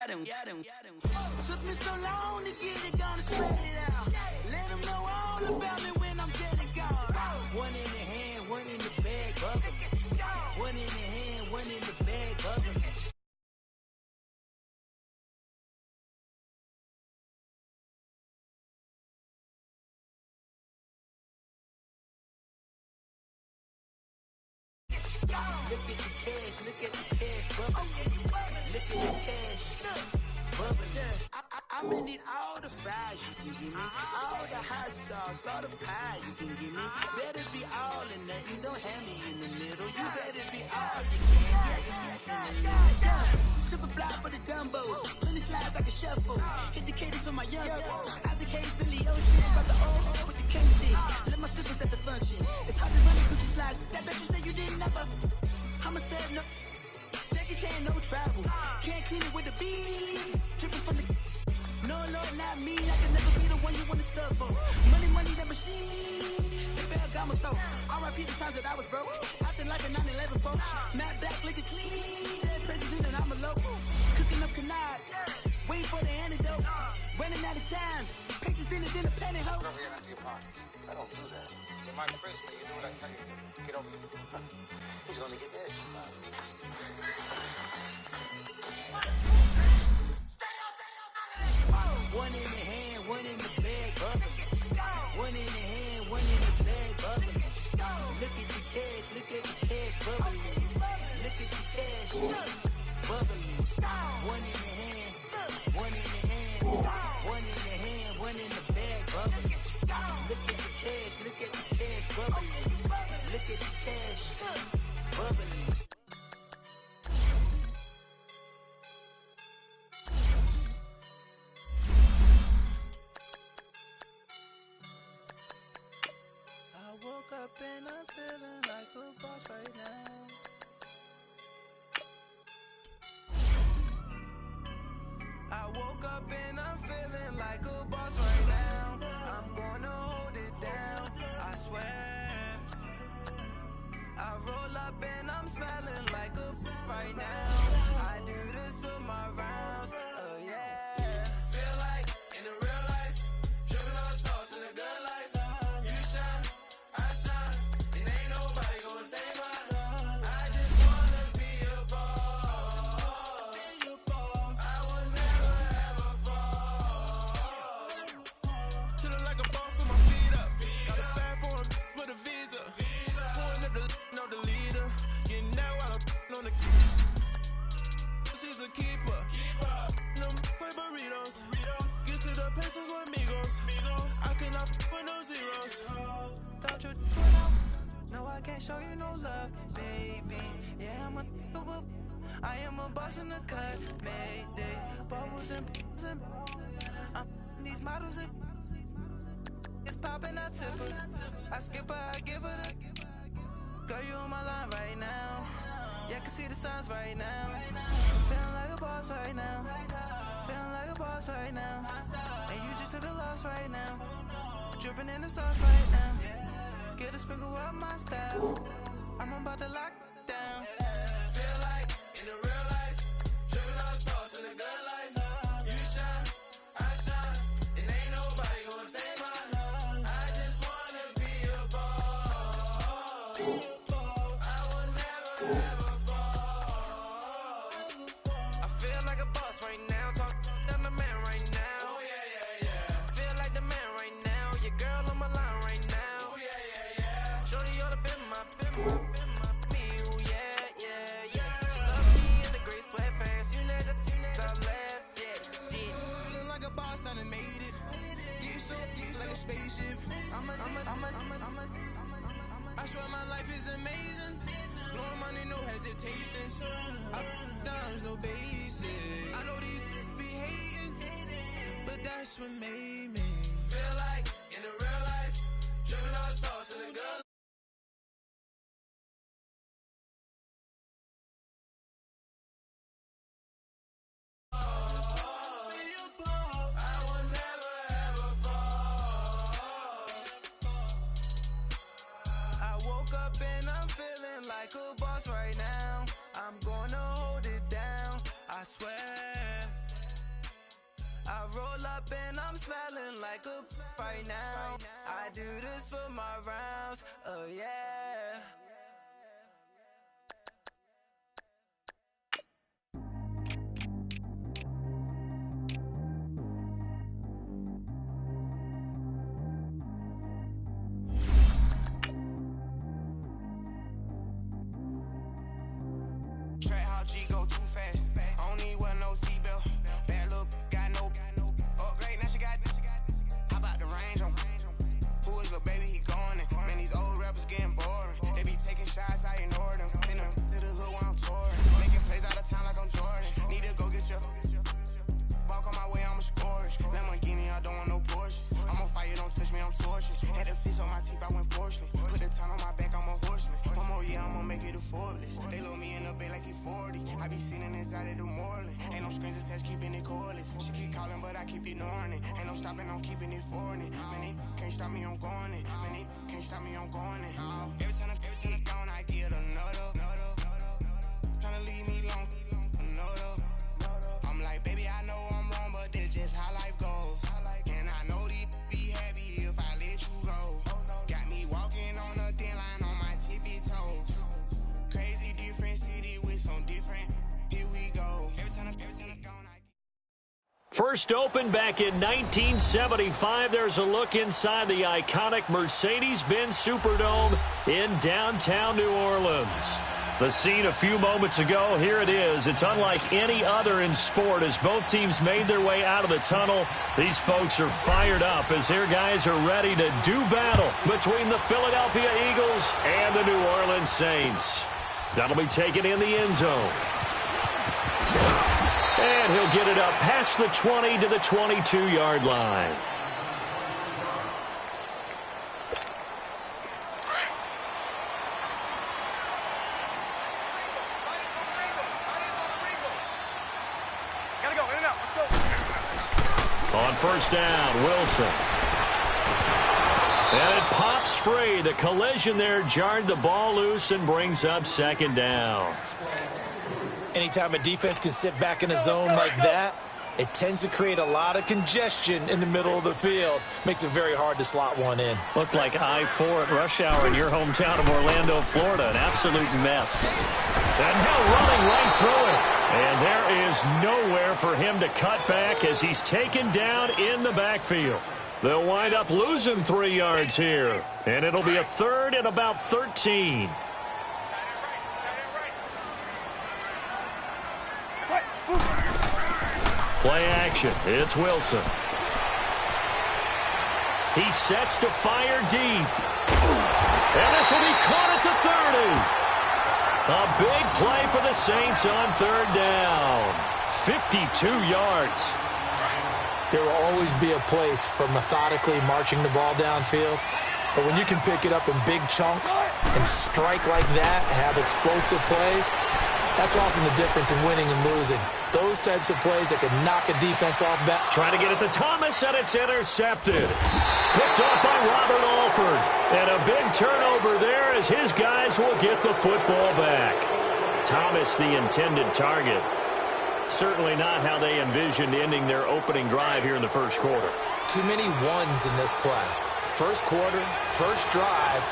Took me so long to get it, gonna spread it out. Let them know all about me when I'm dead and gone. One in the hand, one in the bag, bubble. One in the hand, one in the bag, bubble. Look at the cash, look at the cash bubbling. Look at the cash, bubbling. I'ma need all the fries you can give me, all the hot sauce, all the pie you can give me. Better be all or nothing, don't have me in the middle. You better be all you can. Super fly for the dumbos, plenty slides like a shuffle. Hit the cadence on my young Isaac Hayes, Billy Ocean, about the old with the cane stick. Let my slippers at the function. It's hard to run the cookie slides. That bet you say you didn't never. I'ma step no Jackie Chan, no travel. Can't clean it with the beat. Dripping from the no, not me. I can never be the one you wanna stuff for. Money, that machine. The bell got my stove. R.I.P. the times that I was broke. Acting like a 9/11 folks. Matte back, looking clean. Dead president and I'm a local. Cooking up canard. Waiting for the antidote. Running out of time. Pictures thinner than a penny hoe. Don't get into your pocket. I don't do that. You're my Christmas. You do what I tell you to. Get over it. He's gonna get this. One in the hand, one in the bag, bubbling. One in the hand, one in the bag, bubbling. Look at the cash, bubbling. Look at the cash, bubbling. One in the hand, one in the hand, one in the hand, one in the bag, bubbling. Look at the cash, bubbling. Look at the cash, bubbling. Woke up and I'm feeling like a boss right now. I woke up and I'm feeling like a boss right now. I'm gonna hold it down, I swear. I roll up and I'm smelling like a right now. I do this for my rounds, yeah. Feel like in the real life, dripping on sauce in a good life. You shine, I shine, and ain't nobody gonna take mine. I just wanna be a boss. I will never ever fall. Chillin' like a boss with my feet up. Got a bag for him with a visa. Pulling up the know the leader. Getting that while I'm on the. She's a keeper. No with burritos. Get to the pesos with amigos. I cannot with no zeros. Don't you know? No, I can't show you no love, baby. Yeah, I am a boss in the cut. Mayday, bubbles and I'm these models and it's popping. I tip her. I skip her. I give her the. Girl, you on my line right now. Yeah, I can see the signs right now. Feeling like a boss right now. Feeling like a boss right now. And you just took a loss right now. Dripping in the sauce right now. Get a sprinkle up my style. I'm about to lock down. Feel like in the real life, dripping on sauce in a good life. You shine, I shine, and ain't nobody gonna take mine. I just wanna be a boss. I will never ever fall. I feel like a boss right now. Talk to the man right now. Oh yeah. Feel like the man right now. Your girl on my line right now. Oh yeah. Shorty ought to been my me. Oh yeah. She love me in the gray sweatpants. You never left. Yeah. Feeling like a boss, I done made it. Get so like a spaceship. I swear my life is amazing. Blowing money, no hesitation. I down, no basic. I know these be hating, but that's what made me feel like in the real life, dripping on sauce in a good. I will never ever fall. I woke up and I'm feeling like a boss right now. I'm gonna hold it down, I swear. I roll up and I'm smelling like a right now. I do this for my rounds, oh yeah. Track how G go too fast. I don't need no seatbelt. Bad look, got no upgrade. Now she got. How about the range on? Who is little baby? He going in. Man, these old rappers getting boring. They be taking shots, I ignore them. Send them to the hood while I'm touring. Making plays out of town like I'm Jordan. Need to go get your. Walk on my way, I'ma score it. Lamborghini, I don't want no Porsches. I'm on fire, don't touch me, I'm torching. Had the fish on my teeth, I went porcelain. Put the time on my back, I'm a horseman. One more year, I'ma make it a Forbes. They load me in the bay like he 40. I be sitting inside of the Moreland. Ain't no screens attached, keeping it cordless. She keep calling, but I keep ignoring it. Ain't no stopping, I'm keeping it foreign. Man, they can't stop me, I'm going it. Man, they can't stop me, I'm going it. Every time I gone, I get another. Tryna leave me long, another. I'm like, baby, I know I'm wrong, but that's just how life goes. And I know these be happy if I let you go. Got me walking on a thin line on my tippy toes. Crazy different city with some different. Here we go. Every time I gone, First opened back in 1975. There's a look inside the iconic Mercedes-Benz Superdome in downtown New Orleans. The scene a few moments ago, here it is. It's unlike any other in sport as both teams made their way out of the tunnel. These folks are fired up as their guys are ready to do battle between the Philadelphia Eagles and the New Orleans Saints. That'll be taken in the end zone. And he'll get it up past the 20 to the 22-yard line. On first down, Wilson. And it pops free. The collision there jarred the ball loose and brings up second down. Anytime a defense can sit back in a zone like that, it tends to create a lot of congestion in the middle of the field. Makes it very hard to slot one in. Looked like I-4 at rush hour in your hometown of Orlando, Florida. An absolute mess. And now running right through it. And there is nowhere for him to cut back as he's taken down in the backfield. They'll wind up losing 3 yards here. And it'll be a third and about 13. Play action. It's Wilson. He sets to fire deep. And this will be caught at the 30. A big play for the Saints on third down. 52 yards. There will always be a place for methodically marching the ball downfield. But when you can pick it up in big chunks and strike like that, have explosive plays, that's often the difference in winning and losing. Those types of plays that can knock a defense off back. Trying to get it to Thomas, and it's intercepted. Picked off by Robert Alford. And a big turnover there as his guys will get the football back. Thomas, the intended target. Certainly not how they envisioned ending their opening drive here in the first quarter. Too many ones in this play. First quarter, first drive,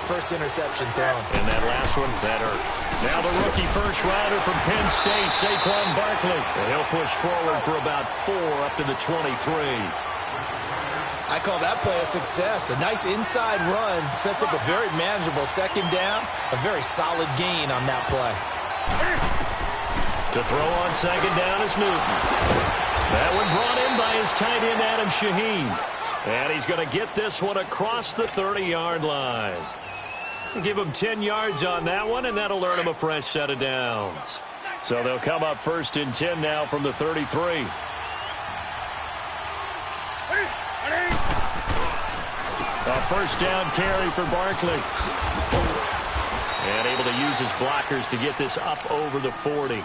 first interception thrown. And that last one, that hurts. Now the rookie first rounder from Penn State, Saquon Barkley. And he'll push forward for about 4 up to the 23. I call that play a success. A nice inside run sets up a very manageable second down. A very solid gain on that play. To throw on second down is Newton. That one brought in by his tight end, Adam Shaheen. And he's going to get this one across the 30-yard line. Give him 10 yards on that one, and that'll earn him a fresh set of downs. So they'll come up first and 10 now from the 33. A first down carry for Barkley. And able to use his blockers to get this up over the 40.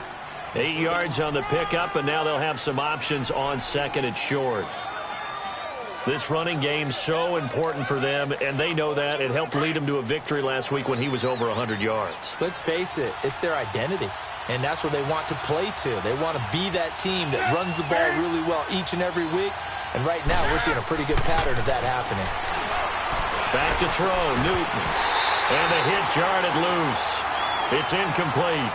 8 yards on the pickup, and now they'll have some options on second and short. This running game so important for them, and they know that. It helped lead them to a victory last week when he was over 100 yards. Let's face it, it's their identity. and that's where they want to play to. They want to be that team that runs the ball really well each and every week, and right now we're seeing a pretty good pattern of that happening. Back to throw, Newton. And the hit jarred it loose. It's incomplete.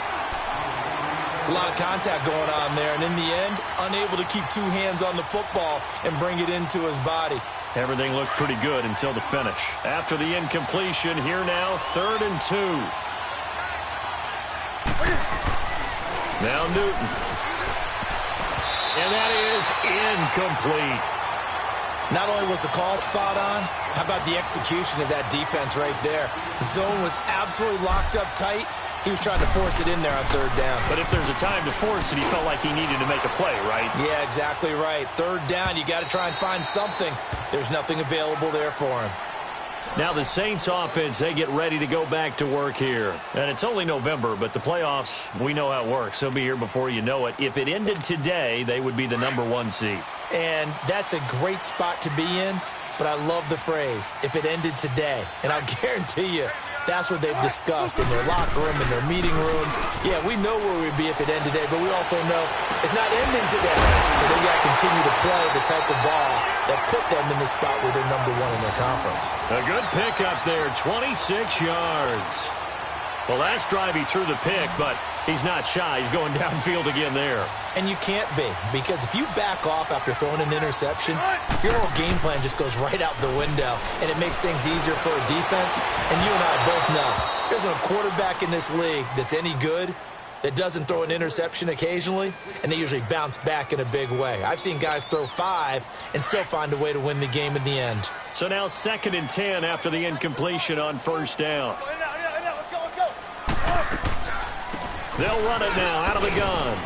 It's a lot of contact going on there, and in the end, unable to keep two hands on the football and bring it into his body. Everything looked pretty good until the finish. After the incompletion, here now, 3rd and 2. Now Newton. And that is incomplete. Not only was the call spot on, how about the execution of that defense right there? The zone was absolutely locked up tight. He was trying to force it in there on 3rd down. But if there's a time to force it, he felt like he needed to make a play, right? Yeah, exactly right. 3rd down, you got to try and find something. There's nothing available there for him. Now the Saints offense, they get ready to go back to work here. And it's only November, but the playoffs, we know how it works. They'll be here before you know it. If it ended today, they would be the #1 seed. And that's a great spot to be in, but I love the phrase, if it ended today. And I'll guarantee you, that's what they've discussed in their locker room, in their meeting rooms. Yeah, we know where we'd be if it ended today, but we also know it's not ending today. So they got to continue to play the type of ball that put them in the spot where they're #1 in their conference. A good pickup there, 26 yards. Well, last drive he threw the pick, but he's not shy. He's going downfield again there. And you can't be, because if you back off after throwing an interception, your whole game plan just goes right out the window, and it makes things easier for a defense. And you and I both know there's a quarterback in this league that's any good that doesn't throw an interception occasionally, and they usually bounce back in a big way. I've seen guys throw 5 and still find a way to win the game in the end. So now 2nd and 10 after the incompletion on 1st down. They'll run it now out of the gun.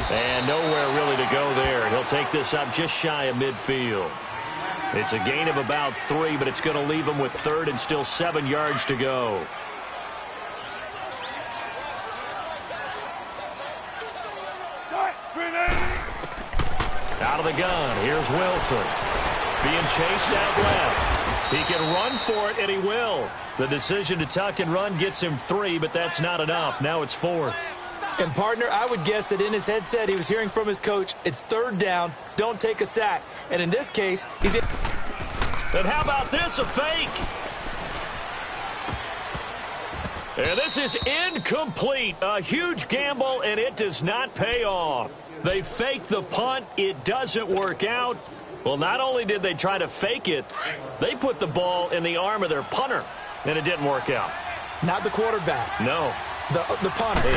And nowhere really to go there. He'll take this up just shy of midfield. It's a gain of about 3, but it's going to leave him with 3rd and still 7 yards to go. Out of the gun. Here's Wilson. Being chased out left. He can run for it, and he will. The decision to tuck and run gets him 3, but that's not enough. Now it's 4th. And, partner, I would guess that in his headset he was hearing from his coach, it's 3rd down, don't take a sack. And in this case, he's in. And how about this, a fake? And this is incomplete. A huge gamble, and it does not pay off. They fake the punt. It doesn't work out. Well, not only did they try to fake it, they put the ball in the arm of their punter, and it didn't work out. Not the quarterback. No. The punter.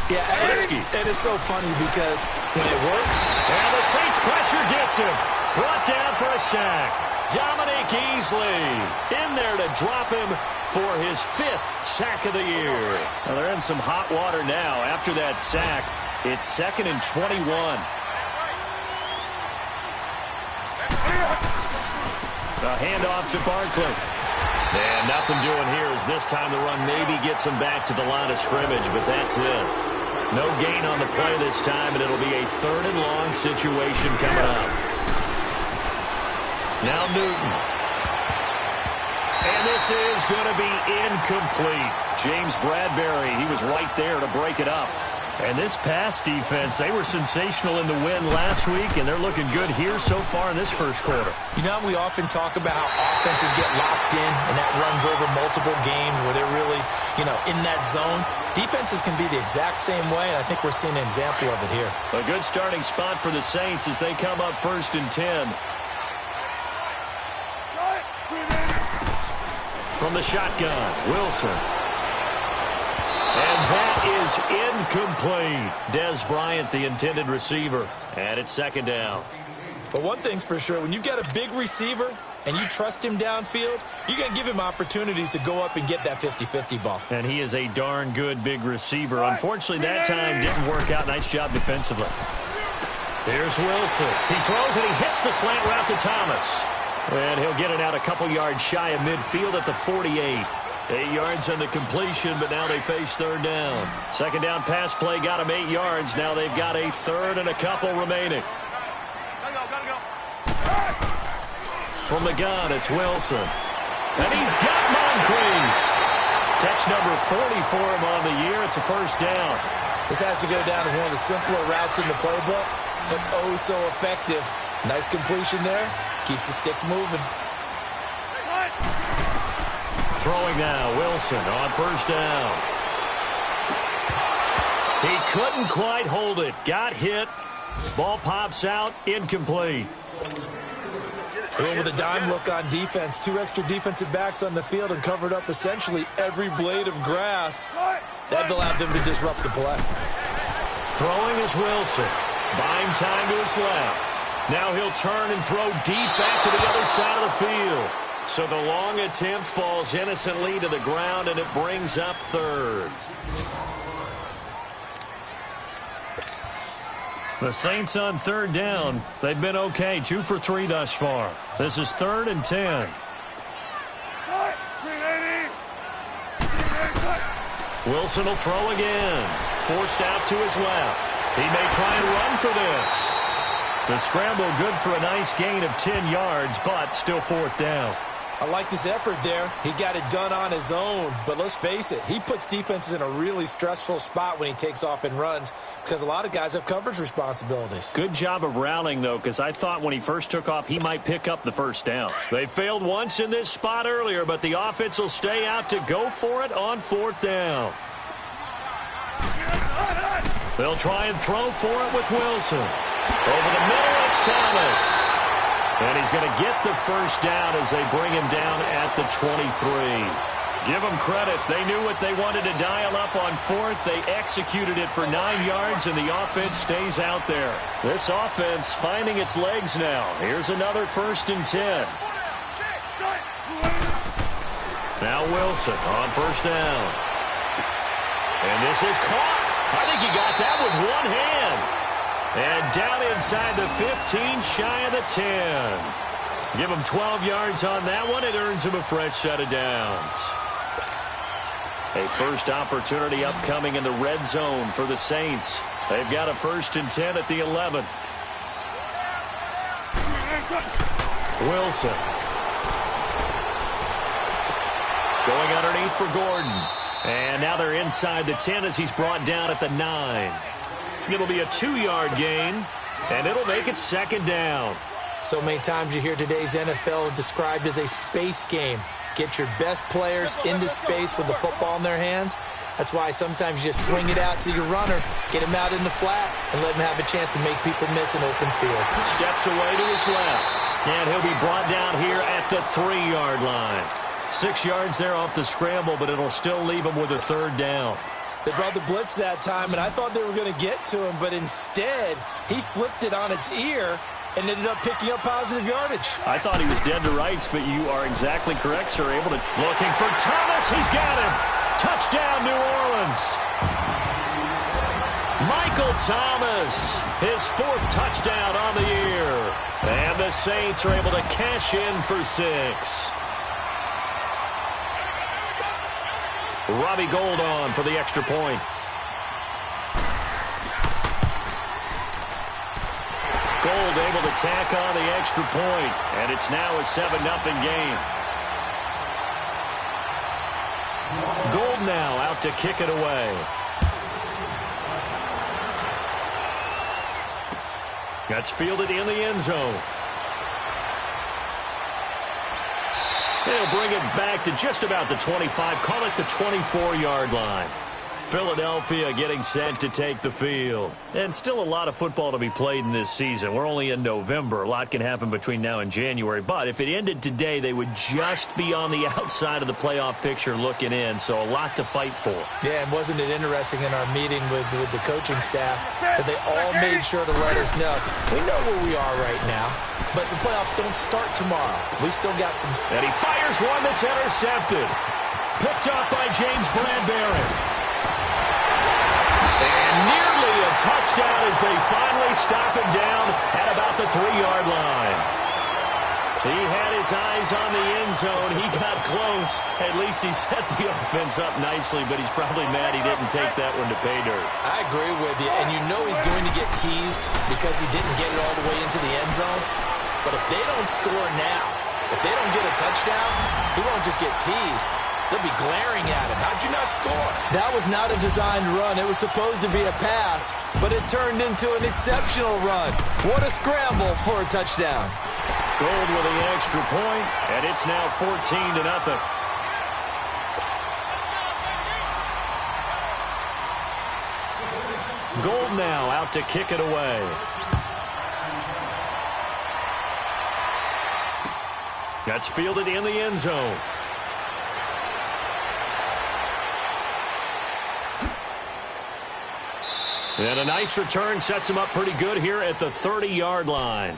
Yeah, risky. And it's so funny because when it works. And the Saints pressure gets him. Brought down for a sack. Dominique Easley in there to drop him for his 5th sack of the year. Well, they're in some hot water now. After that sack, it's 2nd and 21. A handoff to Barkley. And nothing doing here as this time the run maybe gets him back to the line of scrimmage, but that's it. No gain on the play this time, and it'll be a 3rd and long situation coming up. Now Newton. And this is going to be incomplete. James Bradbury, he was right there to break it up. And this pass defense, they were sensational in the win last week, and they're looking good here so far in this 1st quarter. You know, we often talk about how offenses get locked in, and that runs over multiple games where they're really, in that zone. Defenses can be the exact same way, and I think we're seeing an example of it here. A good starting spot for the Saints as they come up 1st and 10. From the shotgun, Wilson. And that is incomplete. Des Bryant, the intended receiver. And it's 2nd down. But one thing's for sure, when you've got a big receiver and you trust him downfield, you're going to give him opportunities to go up and get that 50-50 ball. And he is a darn good big receiver. Unfortunately, that time didn't work out. Nice job defensively. Here's Wilson. He throws and he hits the slant route to Thomas. And he'll get it out a couple yards shy of midfield at the 48. 8 yards on the completion, but now they face 3rd down. 2nd down pass play got them 8 yards. Now they've got a 3rd and a couple remaining. Gotta go. From the gun, it's Wilson. And he's got Moncrief. Catch number 40 for him on the year. It's a 1st down. This has to go down as one of the simpler routes in the playbook, but oh so effective. Nice completion there. Keeps the sticks moving. Throwing now, Wilson on first down. He couldn't quite hold it. Got hit. Ball pops out, incomplete. With a dime look on defense, 2 extra defensive backs on the field and covered up essentially every blade of grass. That allowed them to disrupt the play. Throwing is Wilson. Buying time to his left. Now he'll turn and throw deep back to the other side of the field. So the long attempt falls innocently to the ground, and it brings up third. The Saints on third down. They've been okay, 2 for 3 thus far. This is 3rd and 10. Wilson will throw again. Forced out to his left. He may try and run for this. The scramble good for a nice gain of 10 yards, but still 4th down. I like this effort there. He got it done on his own. But let's face it, he puts defenses in a really stressful spot when he takes off and runs because a lot of guys have coverage responsibilities. Good job of rallying, though, because I thought when he first took off, he might pick up the first down. They failed once in this spot earlier, but the offense will stay out to go for it on 4th down. They'll try and throw for it with Wilson. Over the middle, it's Thomas. And he's going to get the first down as they bring him down at the 23. Give them credit. They knew what they wanted to dial up on 4th. They executed it for 9 yards, and the offense stays out there. This offense finding its legs now. Here's another 1st and 10. Now Wilson on first down. And this is caught. I think he got that with one hand. And down inside the 15, shy of the 10. Give him 12 yards on that one. It earns him a fresh set of downs. A first opportunity upcoming in the red zone for the Saints. They've got a 1st and 10 at the 11. Wilson. Going underneath for Gordon. And now they're inside the 10 as he's brought down at the 9. It'll be a 2-yard gain, and it'll make it 2nd down. So many times you hear today's NFL described as a space game. Get your best players into space with the football in their hands. That's why sometimes you just swing it out to your runner, get him out in the flat, and let him have a chance to make people miss an open field. Steps away to his left, and he'll be brought down here at the 3-yard line. 6 yards there off the scramble, but it'll still leave him with a 3rd down. They brought the blitz that time, and I thought they were going to get to him, but instead, he flipped it on its ear and ended up picking up positive yardage. I thought he was dead to rights, but you are exactly correct, sir. Able to looking for Thomas. He's got him. Touchdown, New Orleans. Michael Thomas, his 4th touchdown on the year. And the Saints are able to cash in for 6. Robbie Gould on for the extra point. Gould able to tack on the extra point, and it's now a 7-0 game. Gould now out to kick it away. That's fielded in the end zone. They'll bring it back to just about the 25. Call it the 24-yard line. Philadelphia getting set to take the field. And still a lot of football to be played in this season. We're only in November. A lot can happen between now and January. But if it ended today, they would just be on the outside of the playoff picture looking in. So a lot to fight for. Yeah, and wasn't it interesting in our meeting with the coaching staff that they all made sure to let us know. We know where we are right now, but the playoffs don't start tomorrow. We still got some. And he fires one that's intercepted. Picked up by James Bradbury. And nearly a touchdown as they finally stop him down at about the 3-yard line. He had his eyes on the end zone. He got close. At least he set the offense up nicely, but he's probably mad he didn't take that one to pay dirt. I agree with you, and you know he's going to get teased because he didn't get it all the way into the end zone. But if they don't score now, if they don't get a touchdown, he won't just get teased. They'll be glaring at him. How'd you not score? That was not a designed run. It was supposed to be a pass, but it turned into an exceptional run. What a scramble for a touchdown. Gold with the extra point, and it's now 14-0. Gold now out to kick it away. That's fielded in the end zone. And a nice return sets him up pretty good here at the 30-yard line.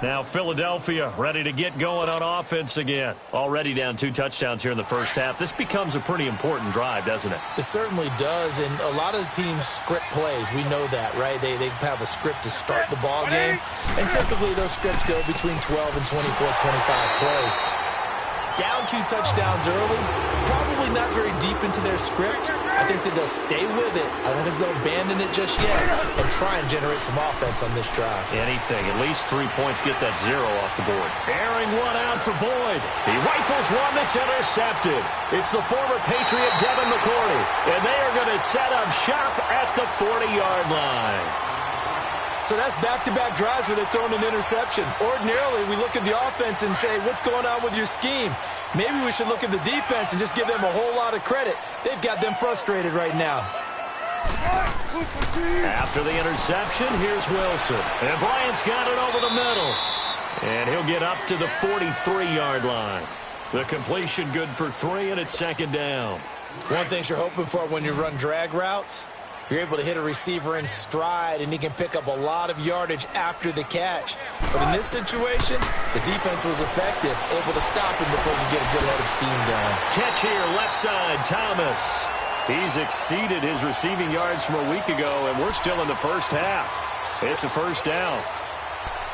Now Philadelphia ready to get going on offense again. Already down 2 touchdowns here in the first half. This becomes a pretty important drive, doesn't it? It certainly does, and a lot of the teams script plays. We know that, right? They have a script to start the ball game, and typically those scripts go between 12 and 24, 25 plays. Down 2 touchdowns early, probably not very deep into their script. I think that they'll stay with it. I don't think they'll abandon it just yet and try and generate some offense on this drive. Anything. At least 3 points get that 0 off the board. Airing one out for Boyd. He rifles one that's intercepted. It's the former Patriot Devin McCourty, and they are going to set up shop at the 40-yard line. So that's back-to-back drives where they've thrown an interception. Ordinarily, we look at the offense and say, what's going on with your scheme? Maybe we should look at the defense and just give them a whole lot of credit. They've got them frustrated right now. After the interception, here's Wilson. And Bryant's got it over the middle. And he'll get up to the 43-yard line. The completion good for 3, and it's second down. One thing you're hoping for when you run drag routes, you're able to hit a receiver in stride, and he can pick up a lot of yardage after the catch. But in this situation, the defense was effective, able to stop him before you get a good head of steam going. Catch here, left side, Thomas. He's exceeded his receiving yards from a week ago, and we're still in the first half. It's a first down.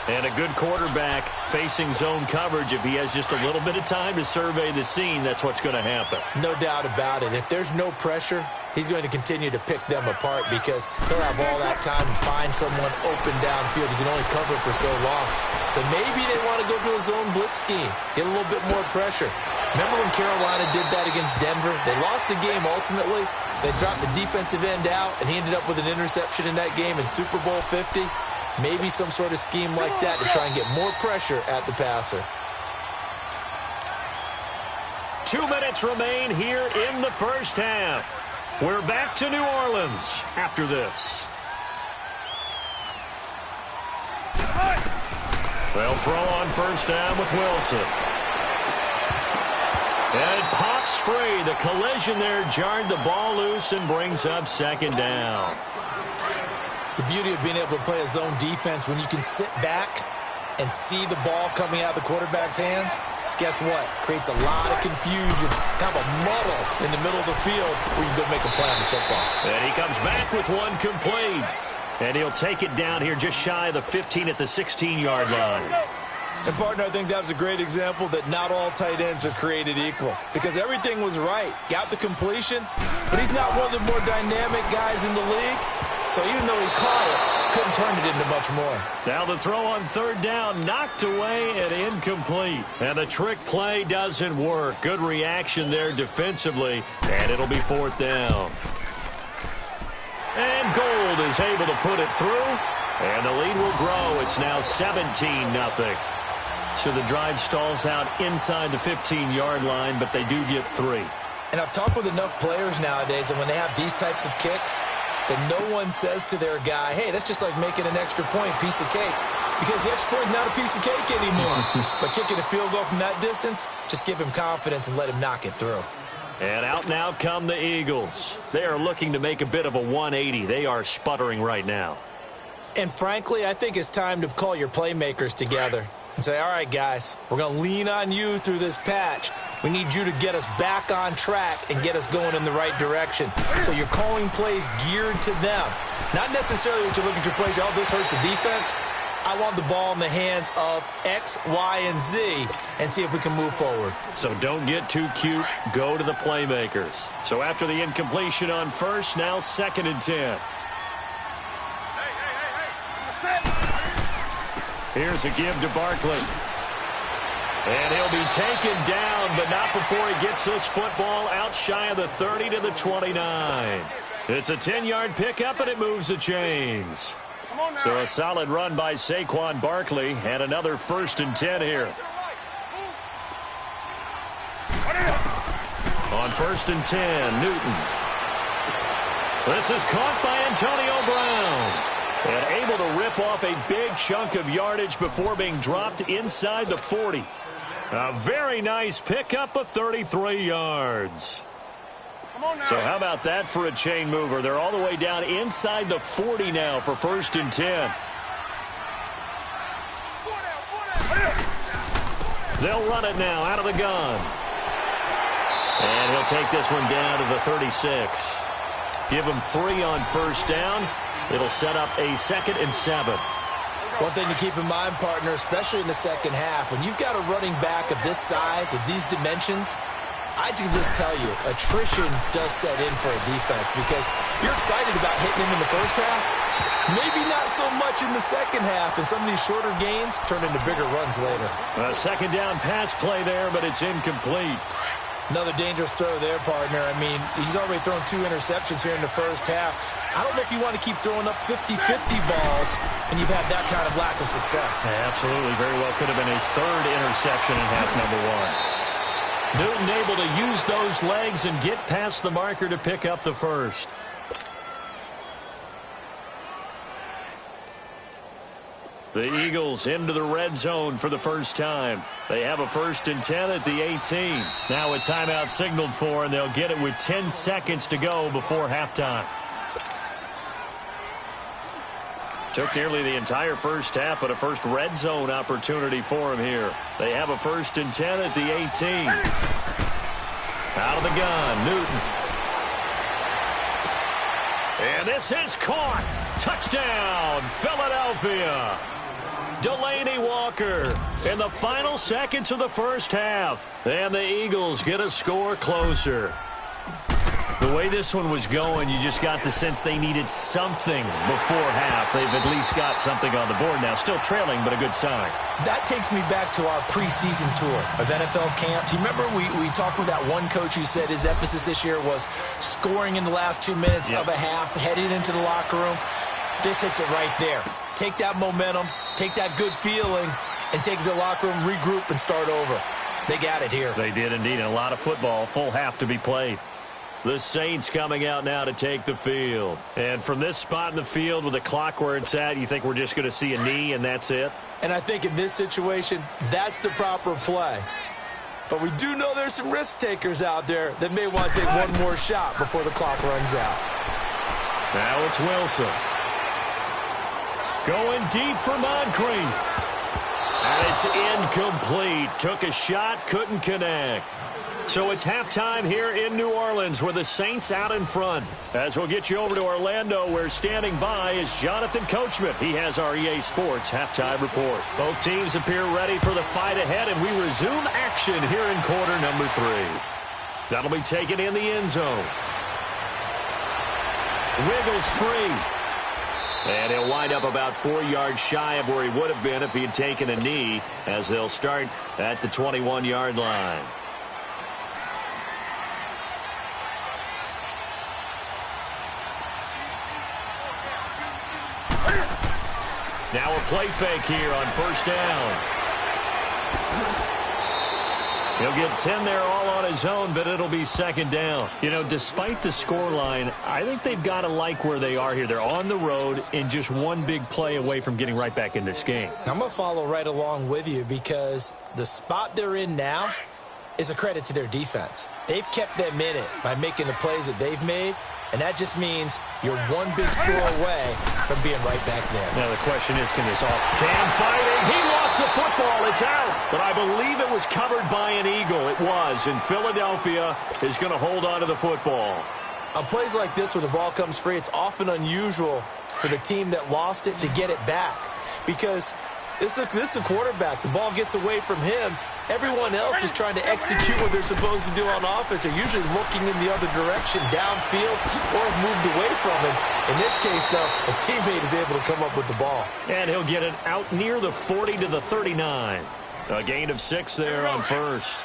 And a good quarterback facing zone coverage. If he has just a little bit of time to survey the scene, that's what's going to happen. No doubt about it. If there's no pressure, he's going to continue to pick them apart because he'll have all that time to find someone open downfield. You can only cover for so long. So maybe they want to go to a zone blitz scheme, get a little bit more pressure. Remember when Carolina did that against Denver? They lost the game ultimately. They dropped the defensive end out, and he ended up with an interception in that game in Super Bowl 50. Maybe some sort of scheme like that to try and get more pressure at the passer. 2 minutes remain here in the first half. We're back to New Orleans after this. They'll throw on first down with Wilson. And it pops free. The collision there jarred the ball loose and brings up second down. The beauty of being able to play a zone defense when you can sit back and see the ball coming out of the quarterback's hands, guess what? Creates a lot of confusion, kind of a muddle in the middle of the field where you can go make a play on the football. And he comes back with one complete. And he'll take it down here just shy of the 15 at the 16-yard line. And, partner, I think that was a great example that not all tight ends are created equal because everything was right. Got the completion, but he's not one of the more dynamic guys in the league. So even though he caught it, couldn't turn it into much more. Now the throw on third down, knocked away and incomplete. And the trick play doesn't work. Good reaction there defensively, and it'll be fourth down. And Gold is able to put it through, and the lead will grow. It's now 17-0. So the drive stalls out inside the 15-yard line, but they do get 3. And I've talked with enough players nowadays, and when they have these types of kicks, that no one says to their guy, hey, that's just like making an extra point, piece of cake. Because the extra point is not a piece of cake anymore. But kicking a field goal from that distance, just give him confidence and let him knock it through. And out now come the Eagles. They are looking to make a bit of a 180. They are sputtering right now. And frankly, I think it's time to call your playmakers together and say, all right, guys, we're going to lean on you through this patch. We need you to get us back on track and get us going in the right direction. So you're calling plays geared to them. Not necessarily what you look at your plays, oh, this hurts the defense. I want the ball in the hands of X, Y, and Z and see if we can move forward. So don't get too cute. Go to the playmakers. So after the incompletion on first, now 2nd and 10. Here's a give to Barkley. And he'll be taken down, but not before he gets this football out shy of the 30 to the 29. It's a 10-yard pickup, and it moves the chains. So a solid run by Saquon Barkley, and another 1st and 10 here. On 1st and 10, Newton. This is caught by Antonio Brown. And able to rip off a big chunk of yardage before being dropped inside the 40. A very nice pickup of 33 yards. So how about that for a chain mover? They're all the way down inside the 40 now for 1st and 10. They'll run it now out of the gun. And he'll take this one down to the 36. Give him 3 on 1st down. It'll set up a 2nd and 7. One thing to keep in mind, partner, especially in the second half, when you've got a running back of this size, of these dimensions, I can just tell you, attrition does set in for a defense because you're excited about hitting him in the first half. Maybe not so much in the second half, and some of these shorter gains turn into bigger runs later. A 2nd down pass play there, but it's incomplete. Another dangerous throw there, partner. I mean, he's already thrown 2 interceptions here in the first half. I don't know if you want to keep throwing up 50-50 balls and you've had that kind of lack of success. Yeah, absolutely. Very well could have been a 3rd interception in half number 1. Newton able to use those legs and get past the marker to pick up the 1st. The Eagles into the red zone for the first time. They have a 1st and 10 at the 18. Now a timeout signaled for, and they'll get it with 10 seconds to go before halftime. Took nearly the entire first half, but a first red zone opportunity for him here. They have a 1st and 10 at the 18. Out of the gun, Newton. And this is caught. Touchdown, Philadelphia. Delaney Walker in the final seconds of the first half. And the Eagles get a score closer. The way this one was going, you just got the sense they needed something before half. They've at least got something on the board now. Still trailing, but a good sign. That takes me back to our preseason tour of NFL camps. You remember we talked with that one coach who said his emphasis this year was scoring in the last 2 minutes of a half, heading into the locker room. This hits it right there. Take that momentum, take that good feeling, and take it to the locker room, regroup, and start over. They got it here. They did indeed. And a lot of football, full half to be played. The Saints coming out now to take the field. And from this spot in the field with the clock where it's at, you think we're just going to see a knee and that's it? And I think in this situation, that's the proper play. But we do know there's some risk takers out there that may want to take one more shot before the clock runs out. Now it's Wilson. Going deep for Moncrief. And it's incomplete. Took a shot, couldn't connect. So it's halftime here in New Orleans with the Saints out in front. As we'll get you over to Orlando, where standing by is Jonathan Coachman. He has our EA Sports halftime report. Both teams appear ready for the fight ahead, and we resume action here in quarter number 3. That'll be taken in the end zone. Wiggles free. And he'll wind up about 4 yards shy of where he would have been if he had taken a knee, as they'll start at the 21-yard line. Now a play fake here on first down. He'll get 10 there all on his own, but it'll be second down. You know, despite the scoreline, I think they've got to like where they are here. They're on the road and just one big play away from getting right back in this game. I'm going to follow right along with you because the spot they're in now is a credit to their defense. They've kept them in it by making the plays that they've made, and that just means you're one big score away from being right back there. Now the question is, can this off? Cam fighting. He lost the football. It's out. But I believe it was covered by an Eagle. It was. And Philadelphia is going to hold on to the football. On plays like this, when the ball comes free, it's often unusual for the team that lost it to get it back. Because this is a quarterback. The ball gets away from him. Everyone else is trying to execute what they're supposed to do on offense. They're usually looking in the other direction, downfield, or have moved away from him. In this case, though, a teammate is able to come up with the ball. And he'll get it out near the 40 to the 39. A gain of 6 there on first.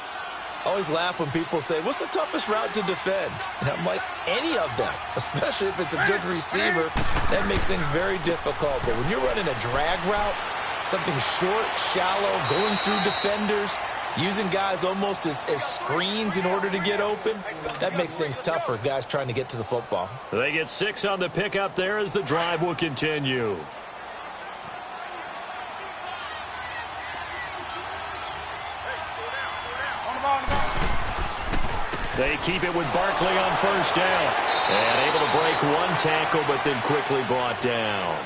I always laugh when people say, what's the toughest route to defend? And I'm like, any of them, especially if it's a good receiver. That makes things very difficult. But when you're running a drag route, something short, shallow, going through defenders, using guys almost as screens in order to get open, that makes things tough for guys trying to get to the football. They get 6 on the pickup there as the drive will continue. They keep it with Barkley on first down. And able to break one tackle, but then quickly brought down.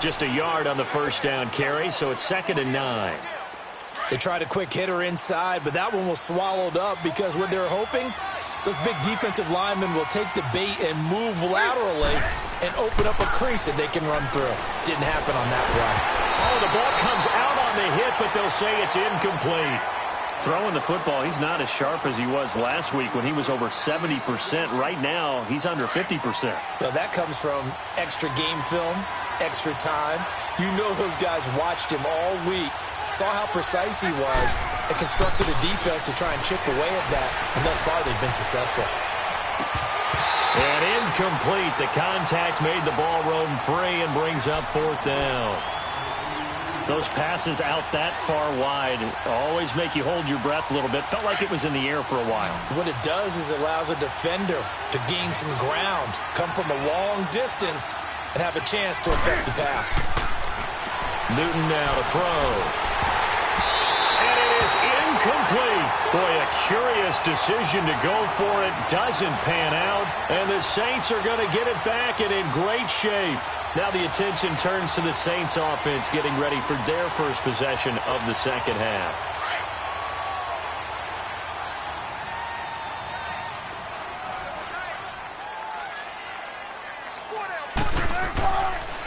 Just a yard on the first down carry, so it's 2nd and 9. They tried a quick hitter inside, but that one was swallowed up because what they're hoping, those big defensive linemen will take the bait and move laterally and open up a crease that they can run through. Didn't happen on that play. Oh, the ball comes out on the hit, but they'll say it's incomplete. Throwing the football, he's not as sharp as he was last week when he was over 70%. Right now, he's under 50%. Well, that comes from extra game film, extra time. You know those guys watched him all week, saw how precise he was, and constructed a defense to try and chip away at that, and thus far they've been successful. And incomplete. The contact made the ball roam free and brings up 4th down. Those passes out that far wide always make you hold your breath a little bit. Felt like it was in the air for a while. What it does is it allows a defender to gain some ground, come from a long distance, and have a chance to affect the pass. Newton now to throw. And it is incomplete. Boy, a curious decision to go for it. Doesn't pan out. And the Saints are going to get it back and in great shape. Now the attention turns to the Saints offense getting ready for their first possession of the second half.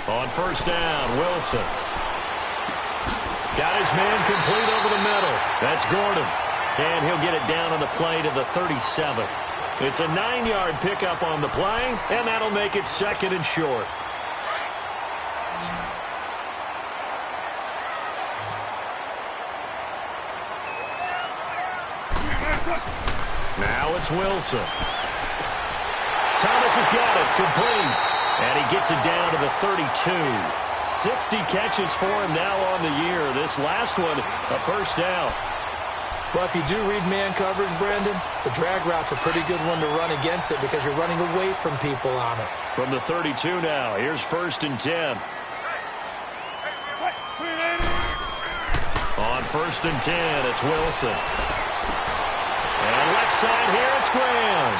On first down, Wilson. Got his man complete over the middle. That's Gordon. And he'll get it down on the play to the 37. It's a 9-yard pickup on the play, and that'll make it 2nd and short. Now it's Wilson. Thomas has got it, complete. And he gets it down to the 32. 60 catches for him now on the year. This last one, a first down. Well, if you do read man coverage, Brandon, the drag route's a pretty good one to run against it because you're running away from people on it. From the 32 now, here's 1st and 10. On 1st and 10, it's Wilson. And left side here, it's Graham.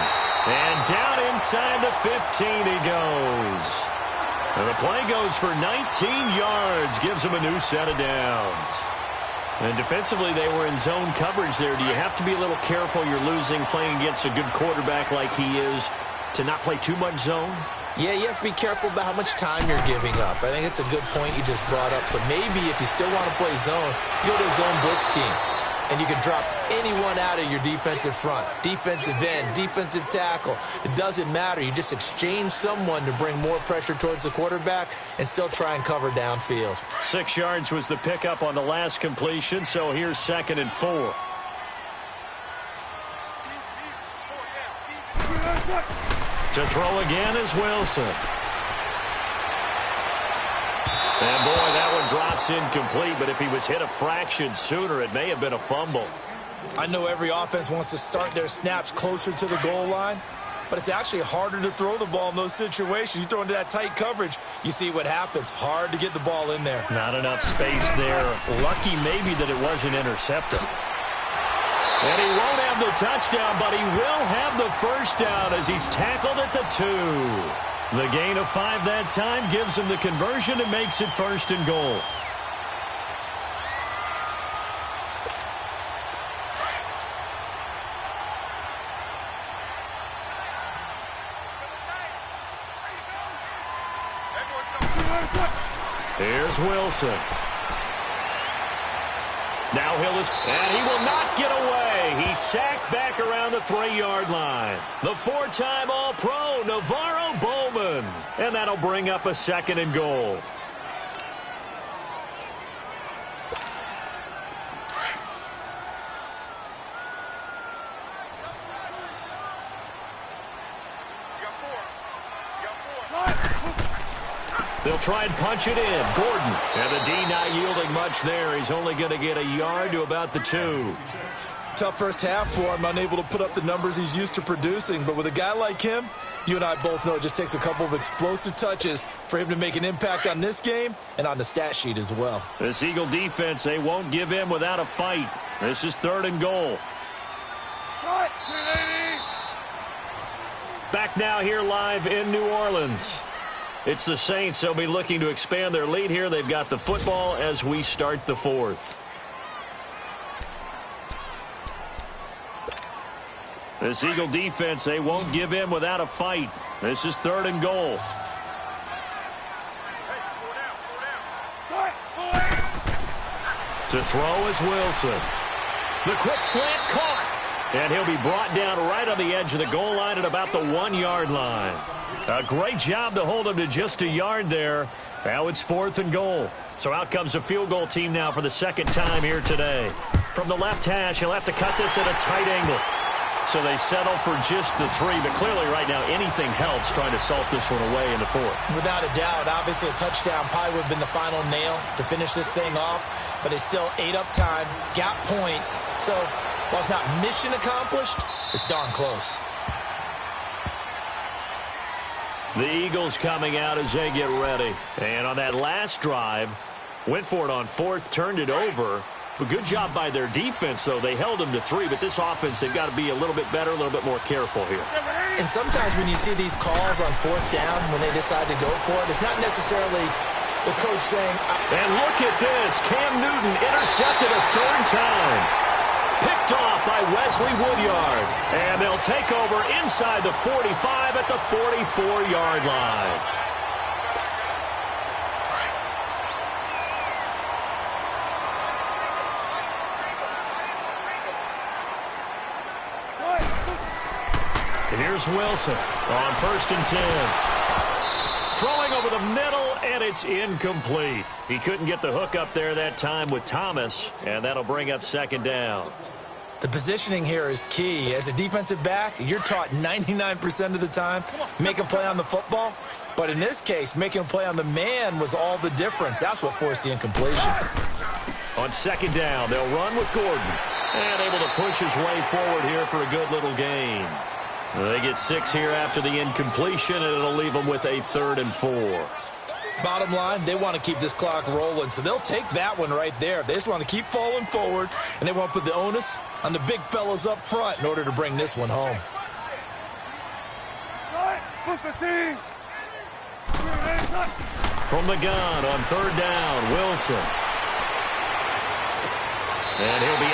And down inside the 15 he goes. And the play goes for 19 yards, gives him a new set of downs. And defensively, they were in zone coverage there. Do you have to be a little careful? You're losing playing against a good quarterback like he is to not play too much zone? Yeah, you have to be careful about how much time you're giving up. I think it's a good point you just brought up. So maybe if you still want to play zone, you go to a zone blitz scheme. And you can drop anyone out of your defensive front, defensive end, defensive tackle. It doesn't matter. You just exchange someone to bring more pressure towards the quarterback and still try and cover downfield. 6 yards was the pickup on the last completion, so here's 2nd and 4. To throw again is Wilson. And, boy, that one drops incomplete, but if he was hit a fraction sooner, it may have been a fumble. I know every offense wants to start their snaps closer to the goal line, but it's actually harder to throw the ball in those situations. You throw into that tight coverage, you see what happens. Hard to get the ball in there. Not enough space there. Lucky maybe that it wasn't intercepted. And he won't have the touchdown, but he will have the first down as he's tackled at the 2. The gain of 5 that time gives him the conversion and makes it 1st and goal. Here's Wilson. Now and he will not get away. He's sacked back around the 3-yard line. The 4-time All-Pro, Navarro Bowman. And that'll bring up a 2nd and goal. They'll try and punch it in. Gordon. And the D not yielding much there. He's only going to get a yard to about the 2. Tough first half for him, unable to put up the numbers he's used to producing. But with a guy like him, you and I both know it just takes a couple of explosive touches for him to make an impact on this game and on the stat sheet as well. This Eagle defense, they won't give in without a fight. This is 3rd and goal. Back now here live in New Orleans. It's the Saints. They'll be looking to expand their lead here. They've got the football as we start the 4th. This Eagle defense, they won't give in without a fight. This is 3rd and goal. To throw is Wilson. The quick slant caught. And he'll be brought down right on the edge of the goal line at about the 1-yard line. A great job to hold him to just a yard there. Now it's 4th and goal. So out comes a field goal team now for the 2nd time here today. From the left hash, he'll have to cut this at a tight angle. So they settle for just the 3. But clearly right now anything helps trying to salt this one away in the 4th. Without a doubt, obviously a touchdown probably would have been the final nail to finish this thing off. But they still ate up time, got points. So while it's not mission accomplished, it's darn close. The Eagles coming out as they get ready. And on that last drive, went for it on 4th, turned it over. But good job by their defense, though. They held them to 3, but this offense, they've got to be a little bit better, a little bit more careful here. And sometimes when you see these calls on 4th down, when they decide to go for it, it's not necessarily the coach saying... And look at this. Cam Newton intercepted a 3rd time. Picked off by Wesley Woodyard. And they'll take over inside the 45 at the 44-yard line. And here's Wilson on 1st and 10. Throwing over the middle, and it's incomplete. He couldn't get the hook up there that time with Thomas, and that'll bring up 2nd down. The positioning here is key. As a defensive back, you're taught 99% of the time, make a play on the football. But in this case, making a play on the man was all the difference. That's what forced the incompletion. On 2nd down, they'll run with Gordon. And able to push his way forward here for a good little gain. They get 6 here after the incompletion, and it'll leave them with a 3rd and 4. Bottom line, they want to keep this clock rolling, so they'll take that one right there. They just want to keep falling forward, and they want to put the onus on the big fellas up front in order to bring this one home. From the gun on 3rd down, Wilson. And he'll be